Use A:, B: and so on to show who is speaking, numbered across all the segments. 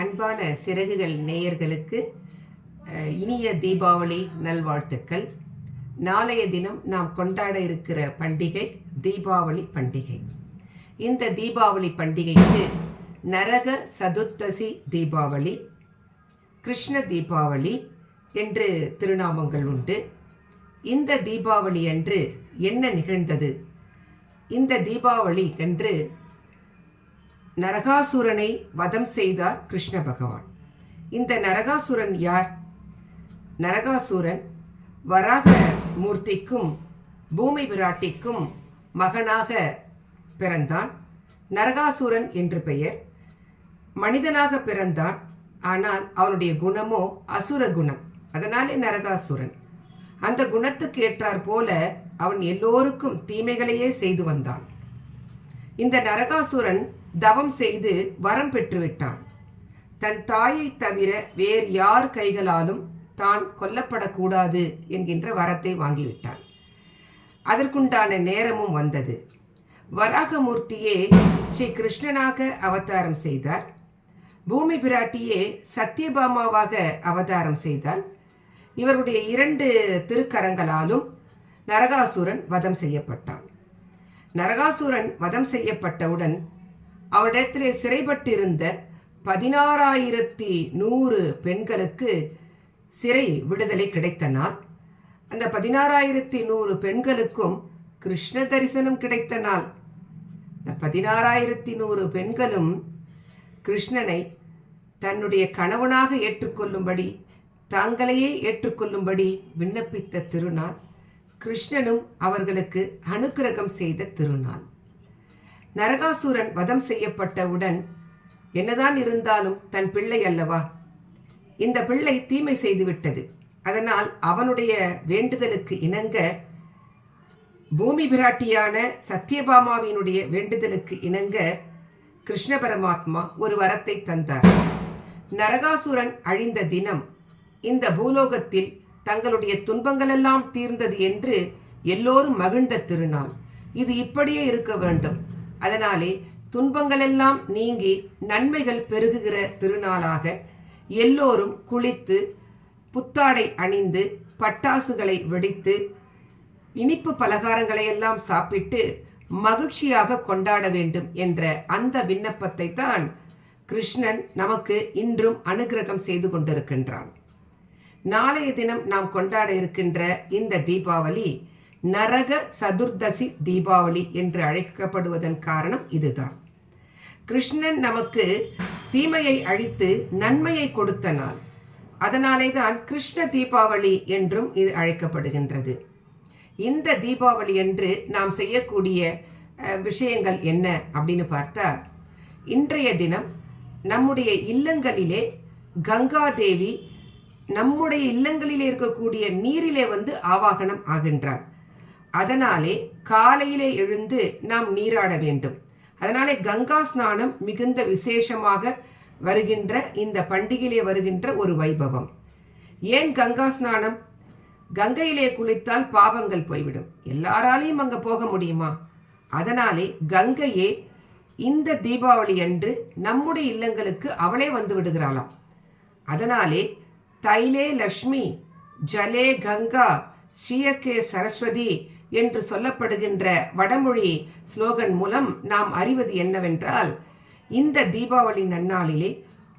A: அன்பான சிறகுகள் நேயர்களுக்கு இனிய தீபாவளி நல்வாழ்த்துக்கள். நாளைய தினம் நாம் கொண்டாட இருக்கிற பண்டிகை தீபாவளி பண்டிகை. இந்த தீபாவளி பண்டிகைக்கு நரக சதுர்த்தசி தீபாவளி, கிருஷ்ண தீபாவளி என்று திருநாமங்கள் உண்டு. இந்த தீபாவளி அன்று என்ன நிகழ்ந்தது? இந்த தீபாவளி அன்று நரகாசுரனை வதம் செய்தார் கிருஷ்ண பகவான். இந்த நரகாசுரன் யார்? நரகாசுரன் வராக மூர்த்திக்கும் பூமி பிராட்டிக்கும் மகனாக பிறந்தான். நரகாசுரன் என்று பெயர். மனிதனாக பிறந்தான், ஆனால் அவனுடைய குணமோ அசுர குணம். அதனாலே நரகாசுரன். அந்த குணத்துக்கு ஏற்றார் போல அவன் எல்லோருக்கும் தீமைகளையே செய்து வந்தான். இந்த நரகாசுரன் தவம் செய்து வரம் பெற்றுவிட்டான். தன் தாயை தவிர வேறு யார் கைகளாலும் தான் கொல்லப்படக்கூடாது என்கின்ற வரத்தை வாங்கிவிட்டான். அதற்குண்டான நேரமும் வந்தது. வராகமூர்த்தியே ஸ்ரீ கிருஷ்ணனாக அவதாரம் செய்தார். பூமி பிராட்டியே சத்யபாமாவாக அவதாரம் செய்தால். இவருடைய 2 திருக்கரங்களாலும் நரகாசுரன் வதம் செய்யப்பட்டான். நரகாசுரன் வதம் செய்யப்பட்டவுடன் அவனிடத்திலே சிறைப்பட்டிருந்த 16,100 பெண்களுக்கு சிறை விடுதலை கிடைத்த நாள். அந்த 16,100 பெண்களுக்கும் கிருஷ்ண தரிசனம் கிடைத்த நாள். இந்த 16,100 பெண்களும் கிருஷ்ணனை தன்னுடைய கணவனாக ஏற்றுக்கொள்ளும்படி, தாங்களையே ஏற்றுக்கொள்ளும்படி விண்ணப்பித்த திருநாள். கிருஷ்ணனும் அவர்களுக்கு அனுக்கிரகம் செய்த திருநாள். நரகாசுரன் வதம் செய்யப்பட்டவுடன் என்னதான் இருந்தாலும் தன் பிள்ளை அல்லவா, இந்த பிள்ளை தீமை செய்துவிட்டது. அதனால் அவனுடைய வேண்டுதலுக்கு இணங்க, பூமி பிராட்டியான சத்யபாமாவினுடைய வேண்டுதலுக்கு இணங்க கிருஷ்ண பரமாத்மா ஒரு வரத்தை தந்தார். நரகாசுரன் அழிந்த தினம் இந்த பூலோகத்தில் தங்களுடைய துன்பங்களெல்லாம் தீர்ந்தது என்று எல்லோரும் மகிழ்ந்த திருநாள். இது இப்படியே இருக்க வேண்டும். அதனாலே துன்பங்களெல்லாம் நீங்கி நன்மைகள் பெருகுகிற திருநாளாக எல்லோரும் குளித்து புத்தாடை அணிந்து பட்டாசுகளை வெடித்து இனிப்பு பலகாரங்களை எல்லாம் சாப்பிட்டு மகிழ்ச்சியாக கொண்டாட வேண்டும் என்ற அந்த விண்ணப்பத்தை தான் கிருஷ்ணன் நமக்கு இன்றும் அனுக்கிரகம் செய்து கொண்டிருக்கின்றான். நாளைய தினம் நாம் கொண்டாட இருக்கின்ற இந்த தீபாவளி நரக சதுர்தசி தீபாவளி என்று அழைக்கப்படுவதன் காரணம் இதுதான். கிருஷ்ணன் நமக்கு தீமையை அழித்து நன்மையை கொடுத்த நாள். அதனாலே தான் கிருஷ்ண தீபாவளி என்றும் இது அழைக்கப்படுகின்றது. இந்த தீபாவளி அன்று நாம் செய்யக்கூடிய விஷயங்கள் என்ன அப்படின்னு பார்த்தா, இன்றைய தினம் நம்முடைய இல்லங்களிலே கங்காதேவி நம்முடைய இல்லங்களிலே இருக்கக்கூடிய நீரிலே ஆவாகனம் ஆகின்றார். அதனாலே காலையிலே எழுந்து நாம் நீராட வேண்டும். அதனாலே கங்கா ஸ்நானம் மிகுந்த விசேஷமாக வருகின்ற இந்த பண்டிகையிலே வருகின்ற ஒரு வைபவம். ஏன் கங்கா ஸ்நானம்? கங்கையிலே குளித்தால் பாவங்கள் போய்விடும். எல்லாராலையும் அங்கே போக முடியுமா? அதனாலே கங்கையே இந்த தீபாவளி அன்று நம்முடைய இல்லங்களுக்கு அவளே வந்து விடுகிறாளாம். அதனாலே தைலே லக்ஷ்மி ஜலே கங்கா ஸ்ரீயக்கே சரஸ்வதி என்று சொல்லப்படுகின்ற வடமொழி ஸ்லோகன் மூலம் நாம் அறிவது என்னவென்றால், இந்த தீபாவளி நன்னாளிலே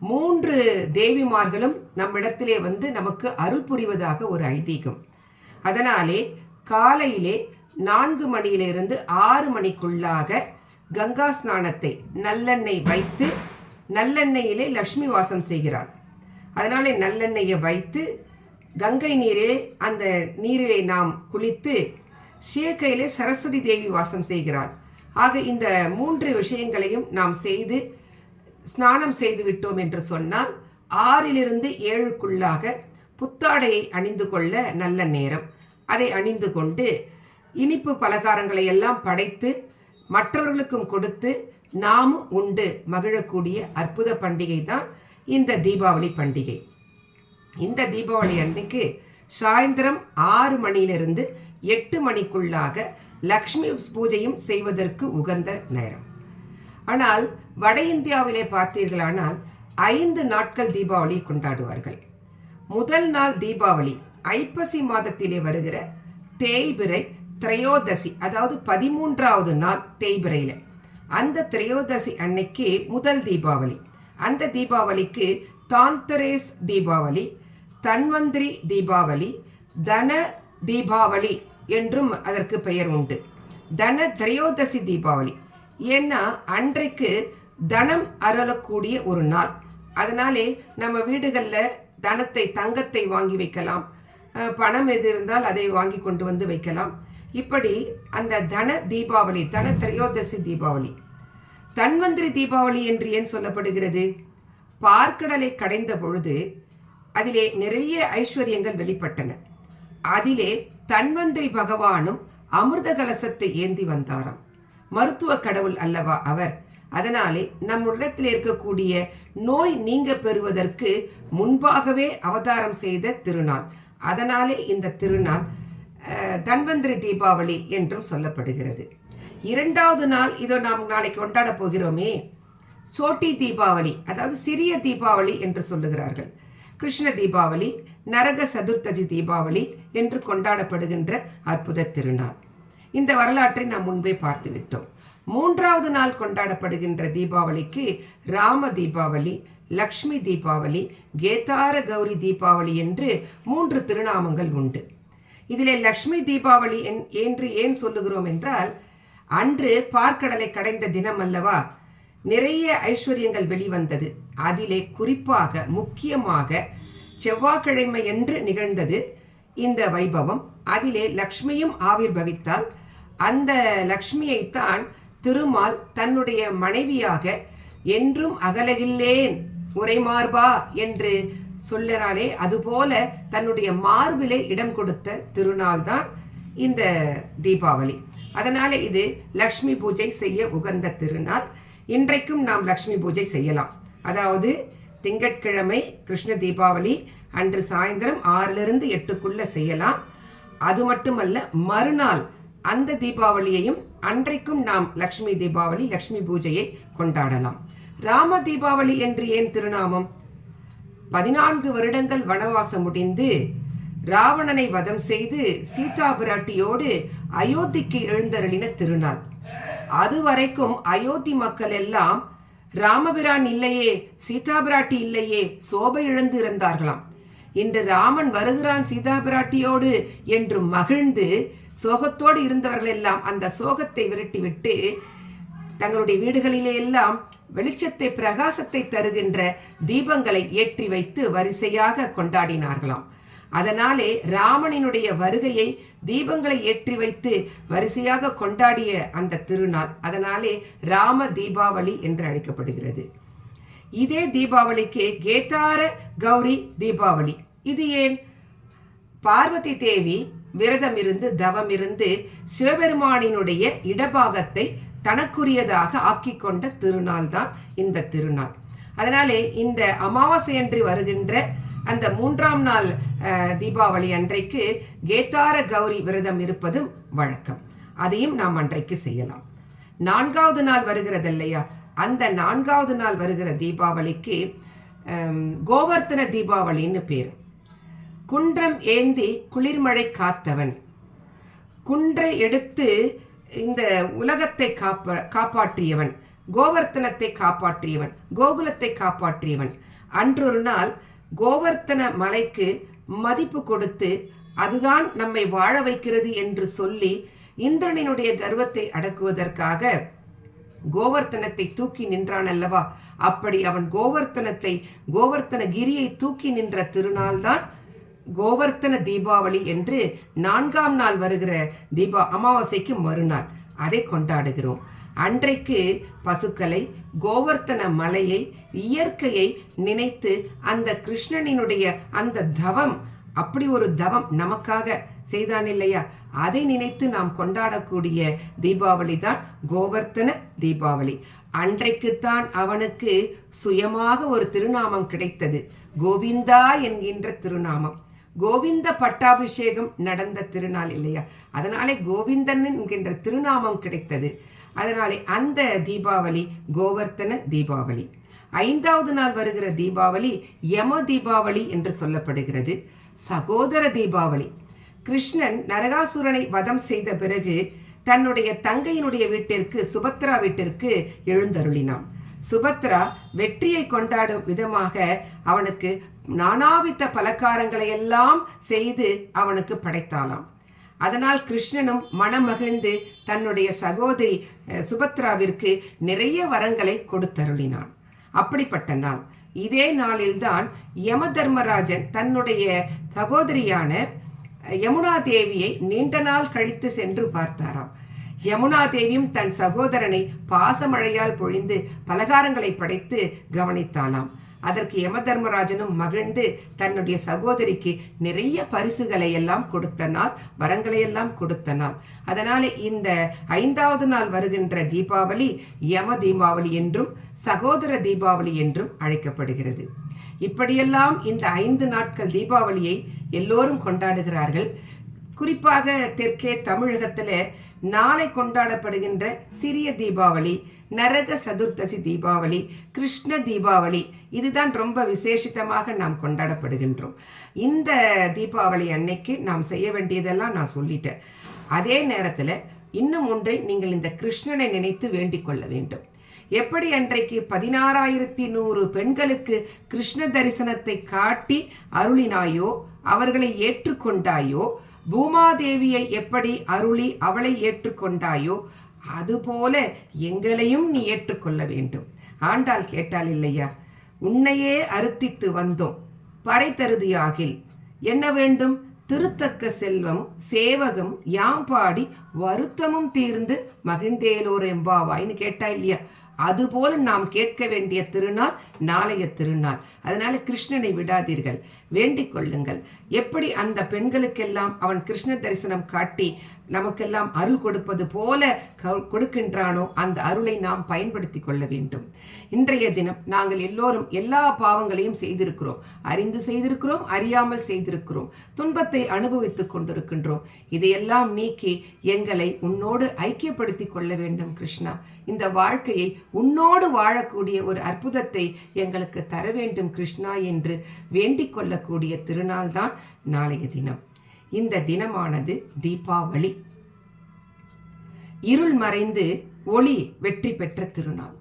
A: 3 தேவிமார்களும் நம்மிடத்திலே நமக்கு அருள் புரிவதாக ஒரு ஐதீகம். அதனாலே காலையிலே 4 மணியிலிருந்து 6 மணிக்குள்ளாக கங்கா ஸ்நானத்தை நல்லெண்ணெய் வைத்து, நல்லெண்ணெயிலே லக்ஷ்மி வாசம் செய்கிறார். அதனாலே நல்லெண்ணெயை வைத்து கங்கை நீரிலே அந்த நீரிலே நாம் குளித்து, ஸ்ரீயக்கையிலே சரஸ்வதி தேவி வாசம் செய்கிறார். ஆக இந்த 3 விஷயங்களையும் நாம் செய்து ஸ்நானம் செய்து விட்டோம் என்று சொன்னால் 6லிருந்து 7க்குள்ளாக புத்தாடையை அணிந்து கொள்ள நல்ல நேரம். அதை அணிந்து கொண்டு இனிப்பு பலகாரங்களை எல்லாம் படைத்து மற்றவர்களுக்கும் கொடுத்து நாமும் உண்டு மகிழக்கூடிய அற்புத பண்டிகை தான் இந்த தீபாவளி பண்டிகை. இந்த தீபாவளி அன்னைக்கு சாயந்தரம் 6 மணியிலிருந்து 8 மணிக்குள்ளாக லக்ஷ்மி பூஜையும் செய்வதற்கு உகந்த நேரம். ஆனால் வட இந்தியாவிலே பார்த்தீர்களானால் 5 நாட்கள் தீபாவளி கொண்டாடுவார்கள். முதல் நாள் தீபாவளி ஐப்பசி மாதத்திலே வருகிற தேய்பிறை திரையோதசி, அதாவது 13வது நாள் தேய்பிறையில். அந்த திரையோதசி அன்னைக்கு முதல் தீபாவளி. அந்த தீபாவளிக்கு தாந்தரேஸ் தீபாவளி, தன்வந்திரி தீபாவளி, தன தீபாவளி என்றும் அதற்கு பெயர் உண்டு. தன திரையோதசி தீபாவளி ஏன்னா அன்றைக்கு தனம் அருளக்கூடிய ஒரு நாள். அதனாலே நம்ம வீடுகளில் தனத்தை, தங்கத்தை வாங்கி வைக்கலாம், பணம் எது இருந்தால் அதை வாங்கி கொண்டு வந்து வைக்கலாம். இப்படி அந்த தன தீபாவளி, தன திரையோதசி தீபாவளி. தன்வந்திரி தீபாவளி என்று ஏன் சொல்லப்படுகிறது? பார்க்கடலை கடைந்த பொழுது அதிலே நிறைய ஐஸ்வர்யங்கள் வெளிப்பட்டன. அதிலே தன்வந்திரி பகவானும் அமிர்த கலசத்தை ஏந்தி வந்தாராம். மருத்துவ கடவுள் அல்லவா அவர். அதனாலே நம் உள்ளத்தில் இருக்கக்கூடிய நோய் நீங்க பெறுவதற்கு முன்பாகவே அவதாரம் செய்த திருநாள். அதனாலே இந்த திருநாள் தன்வந்திரி தீபாவளி என்றும் சொல்லப்படுகிறது. 2வது நாள் இதோ நாம் நாளைக்கு கொண்டாட போகிறோமே, சோட்டி தீபாவளி, அதாவது சிறிய தீபாவளி என்று சொல்லுகிறார்கள். கிருஷ்ண தீபாவளி, நரக சதுர்த்தசி தீபாவளி என்று கொண்டாடப்படுகின்ற அற்புத திருநாள். இந்த வரலாற்றை நாம் முன்பே பார்த்து விட்டோம். 3வது நாள் கொண்டாடப்படுகின்ற தீபாவளிக்கு ராம தீபாவளி, லக்ஷ்மி தீபாவளி, கேதார கௌரி தீபாவளி என்று 3 திருநாமங்கள் உண்டு. இதிலே லக்ஷ்மி தீபாவளி என்று ஏன் சொல்லுகிறோம் என்றால், அன்று பார்க்கடலை கடைந்த தினம் அல்லவா, நிறைய ஐஸ்வர்யங்கள் வெளிவந்தது. அதிலே குறிப்பாக முக்கியமாக செவ்வாய்க்கிழமை என்று நிகழ்ந்தது இந்த வைபவம். அதிலே லக்ஷ்மியும் ஆவிர்பவித்தால். அந்த லக்ஷ்மியைத்தான் திருமால் தன்னுடைய மனைவியாக என்றும் அகலகில்லேன் உரைமார்பா என்று சொல்லினாலே அதுபோல தன்னுடைய மார்பிலே இடம் கொடுத்த திருநாள் தான் இந்த தீபாவளி. அதனால இது லக்ஷ்மி பூஜை செய்ய உகந்த திருநாள். இன்றைக்கும் நாம் லக்ஷ்மி பூஜை செய்யலாம். அதாவது திங்கட்கிழமை கிருஷ்ண தீபாவளி அன்று சாயந்தரம் 6லிருந்து 8க்குள்ள செய்யலாம். அது மட்டுமல்ல, மறுநாள் அந்த தீபாவளியையும் அன்றைக்கும் நாம் லக்ஷ்மி தீபாவளி, லக்ஷ்மி பூஜையை கொண்டாடலாம். ராம தீபாவளி என்று ஏன் திருநாமம்? 14 வருடங்கள் வனவாசம் முடிந்து ராவணனை வதம் செய்து சீதா பிராட்டியோடு அயோத்திக்கு எழுந்தருளின திருநாள். அதுவரைக்கும் அயோத்தி மக்கள் எல்லாம் ராமபிரான் இல்லையே, சீதா பிராட்டி இல்லையே, சோபை இழந்து இருந்தார்களாம். இன்று ராமன் வருகிறான் சீதா பிராட்டியோடு என்று மகிழ்ந்து சோகத்தோடு இருந்தவர்கள் எல்லாம் அந்த சோகத்தை விரட்டிவிட்டு தங்களுடைய வீடுகளிலே எல்லாம் வெளிச்சத்தை, பிரகாசத்தை தருகின்ற தீபங்களை ஏற்றி வைத்து வரிசையாக கொண்டாடினார்களாம். அதனாலே ராமனினுடைய வருகையை தீபங்களை ஏற்றி வைத்து வரிசையாக கொண்டாடிய அந்த திருநாள். அதனாலே ராம தீபாவளி என்று அழைக்கப்படுகிறது. இதே தீபாவளிக்கு கேதார கௌரி தீபாவளி. இது ஏன்? பார்வதி தேவி விரதம் இருந்து தவம் இருந்து சிவபெருமானினுடைய இடபாகத்தை தனக்குரியதாக ஆக்கி கொண்ட திருநாள் தான் இந்த திருநாள். அதனாலே இந்த அமாவாசை அன்று வருகின்ற அந்த 3ஆம் நாள் தீபாவளி அன்றைக்கு கேதார கௌரி விரதம் இருப்பதும் வழக்கம். அதையும் நாம் அன்றைக்கு செய்யலாம். 4வது நாள் வருகிறது இல்லையா, அந்த 4வது நாள் வருகிற தீபாவளிக்கு கோவர்த்தன தீபாவளின்னு பேர். குன்றம் ஏந்தி குளிர்மழை காத்தவன், குன்றை எடுத்து இந்த உலகத்தை காப்பாற்றியவன், கோவர்த்தனத்தை காப்பாற்றியவன், கோகுலத்தை காப்பாற்றியவன். அன்றொரு நாள் கோவர்த்தன மலைக்கு மதிப்பு கொடுத்து அதுதான் நம்மை வாழ வைக்கிறது என்று சொல்லி இந்திரனினுடைய கர்வத்தை அடக்குவதற்காக கோவர்த்தனத்தை தூக்கி நின்றான் அல்லவா. அப்படி அவன் கோவர்த்தன கிரியை தூக்கி நின்ற திருநாள் தான் கோவர்த்தன தீபாவளி என்று 4ஆம் நாள் வருகிற அமாவாசைக்கு மறுநாள் அதை கொண்டாடுகிறோம். அன்றைக்கு பசுக்களை, கோவர்த்தன மலையை, இயற்கையை நினைத்து அந்த கிருஷ்ணனினுடைய அந்த தவம், அப்படி ஒரு தவம் நமக்காக செய்தான் இல்லையா, அதை நினைத்து நாம் கொண்டாடக்கூடிய தீபாவளி தான் கோவர்த்தன தீபாவளி. அன்றைக்குத்தான் அவனுக்கு சுயமாக ஒரு திருநாமம் கிடைத்தது, கோவிந்தா என்கின்ற திருநாமம். கோவிந்த பட்டாபிஷேகம் நடந்த திருநாள் இல்லையா, அதனாலே கோவிந்தன் என்கின்ற திருநாமம் கிடைத்தது. அதனாலே அந்த தீபாவளி கோவர்த்தன தீபாவளி. 5வது நாள் வருகிற தீபாவளி யம தீபாவளி என்று சொல்லப்படுகிறது. சகோதர தீபாவளி. கிருஷ்ணன் நரகாசுரனை வதம் செய்த பிறகு தன்னுடைய தங்கையினுடைய வீட்டிற்கு, சுபத்ரா வீட்டிற்கு எழுந்தருளினான். சுபத்ரா வெற்றியை கொண்டாடும் விதமாக அவனுக்கு நானாவித பலகாரங்களை எல்லாம் செய்து அவனுக்கு படைத்தாளாம். அதனால் கிருஷ்ணனும் மனமகிழ்ந்து தன்னுடைய சகோதரி சுபத்ராவிற்கு நிறைய வரங்களை கொடுத்தருளினான். அப்படிப்பட்ட நாள். இதே நாளில்தான் யம தர்மராஜன் தன்னுடைய சகோதரியான யமுனா தேவியை நீண்ட நாள் கழித்து சென்று பார்த்தாராம். யமுனா தேவியும் தன் சகோதரனை பாசமழையால் பொழிந்து பலகாரங்களை படைத்து கவனித்தானாம். அதற்கு யம தர்மராஜனும் மகிழ்ந்து தன்னுடைய சகோதரிக்கு நிறைய பரிசுகளை எல்லாம் கொடுத்த நாள், வரங்களை எல்லாம் கொடுத்த நாள். அதனால இந்த 5வது நாள் வருகின்ற தீபாவளி யம தீபாவளி என்றும் சகோதர தீபாவளி என்றும் அழைக்கப்படுகிறது. இப்படியெல்லாம் இந்த 5 நாட்கள் தீபாவளியை எல்லோரும் கொண்டாடுகிறார்கள். குறிப்பாக தெற்கே தமிழகத்தில் நாளை கொண்டாடப்படுகின்ற சிறிய தீபாவளி, நரக சதுர்த்தசி தீபாவளி, கிருஷ்ண தீபாவளி, இதுதான் ரொம்ப விசேஷித்தமாக நாம் கொண்டாடப்படுகின்றோம். இந்த தீபாவளி அன்னைக்கு நாம் செய்ய வேண்டியதெல்லாம் நான் சொல்லிட்டேன். அதே நேரத்தில் இன்னும் ஒன்றை நீங்கள் இந்த கிருஷ்ணனை நினைத்து வேண்டிக் கொள்ள வேண்டும். எப்படி அன்றைக்கு 16,100 பெண்களுக்கு கிருஷ்ண தரிசனத்தை காட்டி அருளினாயோ, அவர்களை ஏற்றுக்கொண்டாயோ, பூமாதேவியை எப்படி அருளி அவளை ஏற்றுக்கொண்டாயோ, அதுபோல எங்களையும் நீ ஏற்றுக்கொள்ள வேண்டும். ஆண்டாள் கேட்டால் இல்லையா, உன்னையே அறுத்தித்து வந்தோம் பறை தருதியாகில் என்ன வேண்டும், திருத்தக்க செல்வம் சேவகம் யாம் பாடி வருத்தமும் தீர்ந்து மகிழ்ந்தேலோர் எம்பாவாய்னு கேட்டா இல்லையா, அதுபோல நாம் கேட்க வேண்டிய திருநாள் நாளைய திருநாள். அதனால கிருஷ்ணனை விடாதீர்கள், வேண்டிக் கொள்ளுங்கள். எப்படி அந்த பெண்களுக்கெல்லாம் அவன் கிருஷ்ண தரிசனம் காட்டி நமக்கெல்லாம் அருள் கொடுப்பது போல கொடுக்கின்றானோ, அந்த அருளை நாம் பயன்படுத்தி கொள்ள வேண்டும். இன்றைய தினம் நாங்கள் எல்லோரும் எல்லா பாவங்களையும் செய்திருக்கிறோம். அறிந்து செய்திருக்கிறோம், அறியாமல் செய்திருக்கிறோம், துன்பத்தை அனுபவித்துக் கொண்டிருக்கின்றோம். இதையெல்லாம் நீக்கி எங்களை உன்னோடு ஐக்கியப்படுத்தி கொள்ள வேண்டும் கிருஷ்ணா. இந்த வாழ்க்கையை உன்னோடு வாழக்கூடிய ஒரு அற்புதத்தை எங்களுக்கு தர வேண்டும் கிருஷ்ணா என்று வேண்டிக் கொள்ளக்கூடிய திருநாள் தான் நாளைய தினம். இந்த தினமானது தீபாவளி. இருள் மறைந்து ஒளி வெற்றி பெற்ற திருநாள்.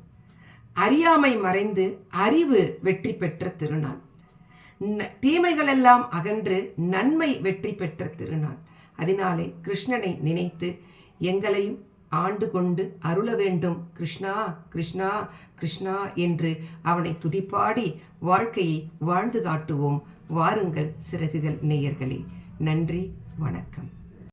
A: அறியாமை மறைந்து அறிவு வெற்றி பெற்ற திருநாள். தீமைகளெல்லாம் அகன்று நன்மை வெற்றி பெற்ற திருநாள். அதனாலே கிருஷ்ணனை நினைத்து எங்களையும் ஆண்டு கொண்டு அருள வேண்டும் கிருஷ்ணா கிருஷ்ணா கிருஷ்ணா என்று அவனை துதிப்பாடி வாழ்க்கையை வாழ்ந்து காட்டுவோம். வாருங்கள் சிறகுகள் நேயர்களே. நன்றி, வணக்கம்.